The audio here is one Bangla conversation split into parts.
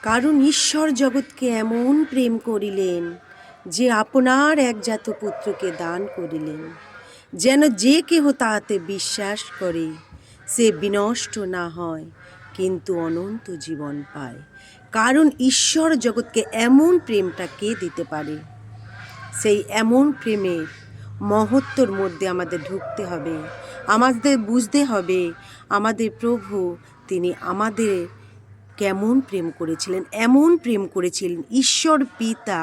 কারণ ঈশ্বর জগৎকে এমন প্রেম করিলেন যে আপনার একজাত পুত্রকে দান করিলেন, যেন যে কেহ তাহাতে বিশ্বাস করে সে বিনষ্ট না হয় কিন্তু অনন্ত জীবন পায়। কারণ ঈশ্বর জগৎকে এমন প্রেমটা কে দিতে পারে? সেই এমন প্রেমের মহত্বর মধ্যে আমাদের ঢুকতে হবে, আমাদের বুঝতে হবে আমাদের প্রভু তিনি আমাদের কেমন প্রেম করেছিলেন। এমন প্রেম করেছিলেন ঈশ্বর পিতা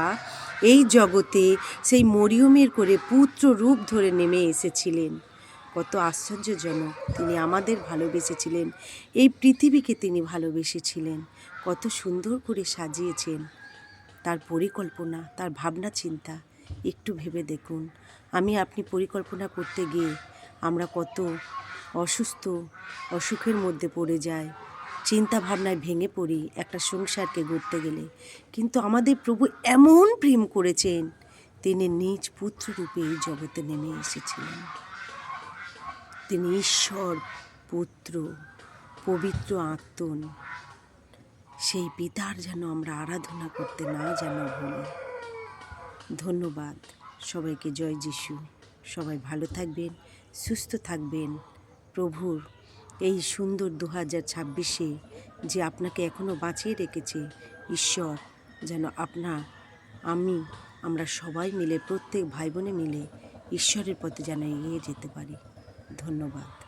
এই জগতে সেই মরিয়মের করে পুত্র রূপ ধরে নেমে এসেছিলেন। কত আশ্চর্যজনক! তিনি আমাদের ভালোবেসেছিলেন, এই পৃথিবীকে তিনি ভালোবেসেছিলেন, কত সুন্দর করে সাজিয়েছেন। তার পরিকল্পনা, তার ভাবনা চিন্তা একটু ভেবে দেখুন। আমি আপনি পরিকল্পনা করতে গিয়ে আমরা কত অসুখের মধ্যে পড়ে যাই, চিন্তা ভাবনায় ভেঙে পড়ি একটা সংসারকে গড়তে গেলে। কিন্তু আমাদের প্রভু এমন প্রেম করেছেন, তিনি নিজ পুত্ররূপে এই জগতে নেমে এসেছিলেন। তিনি ঈশ্বর পুত্র, পবিত্র আত্মন। সেই পিতার যেন আমরা আরাধনা করতে না যেন ভুলি। ধন্যবাদ সবাইকে। জয় যিশু। সবাই ভালো থাকবেন, সুস্থ থাকবেন। প্রভুর এই সুন্দর 2026-এ যে আপনাকে এখনও বাঁচিয়ে রেখেছে ঈশ্বর, যেন আমরা সবাই মিলে, প্রত্যেক ভাই বোনে মিলে ঈশ্বরের পথে যেন এগিয়ে যেতে পারি। ধন্যবাদ।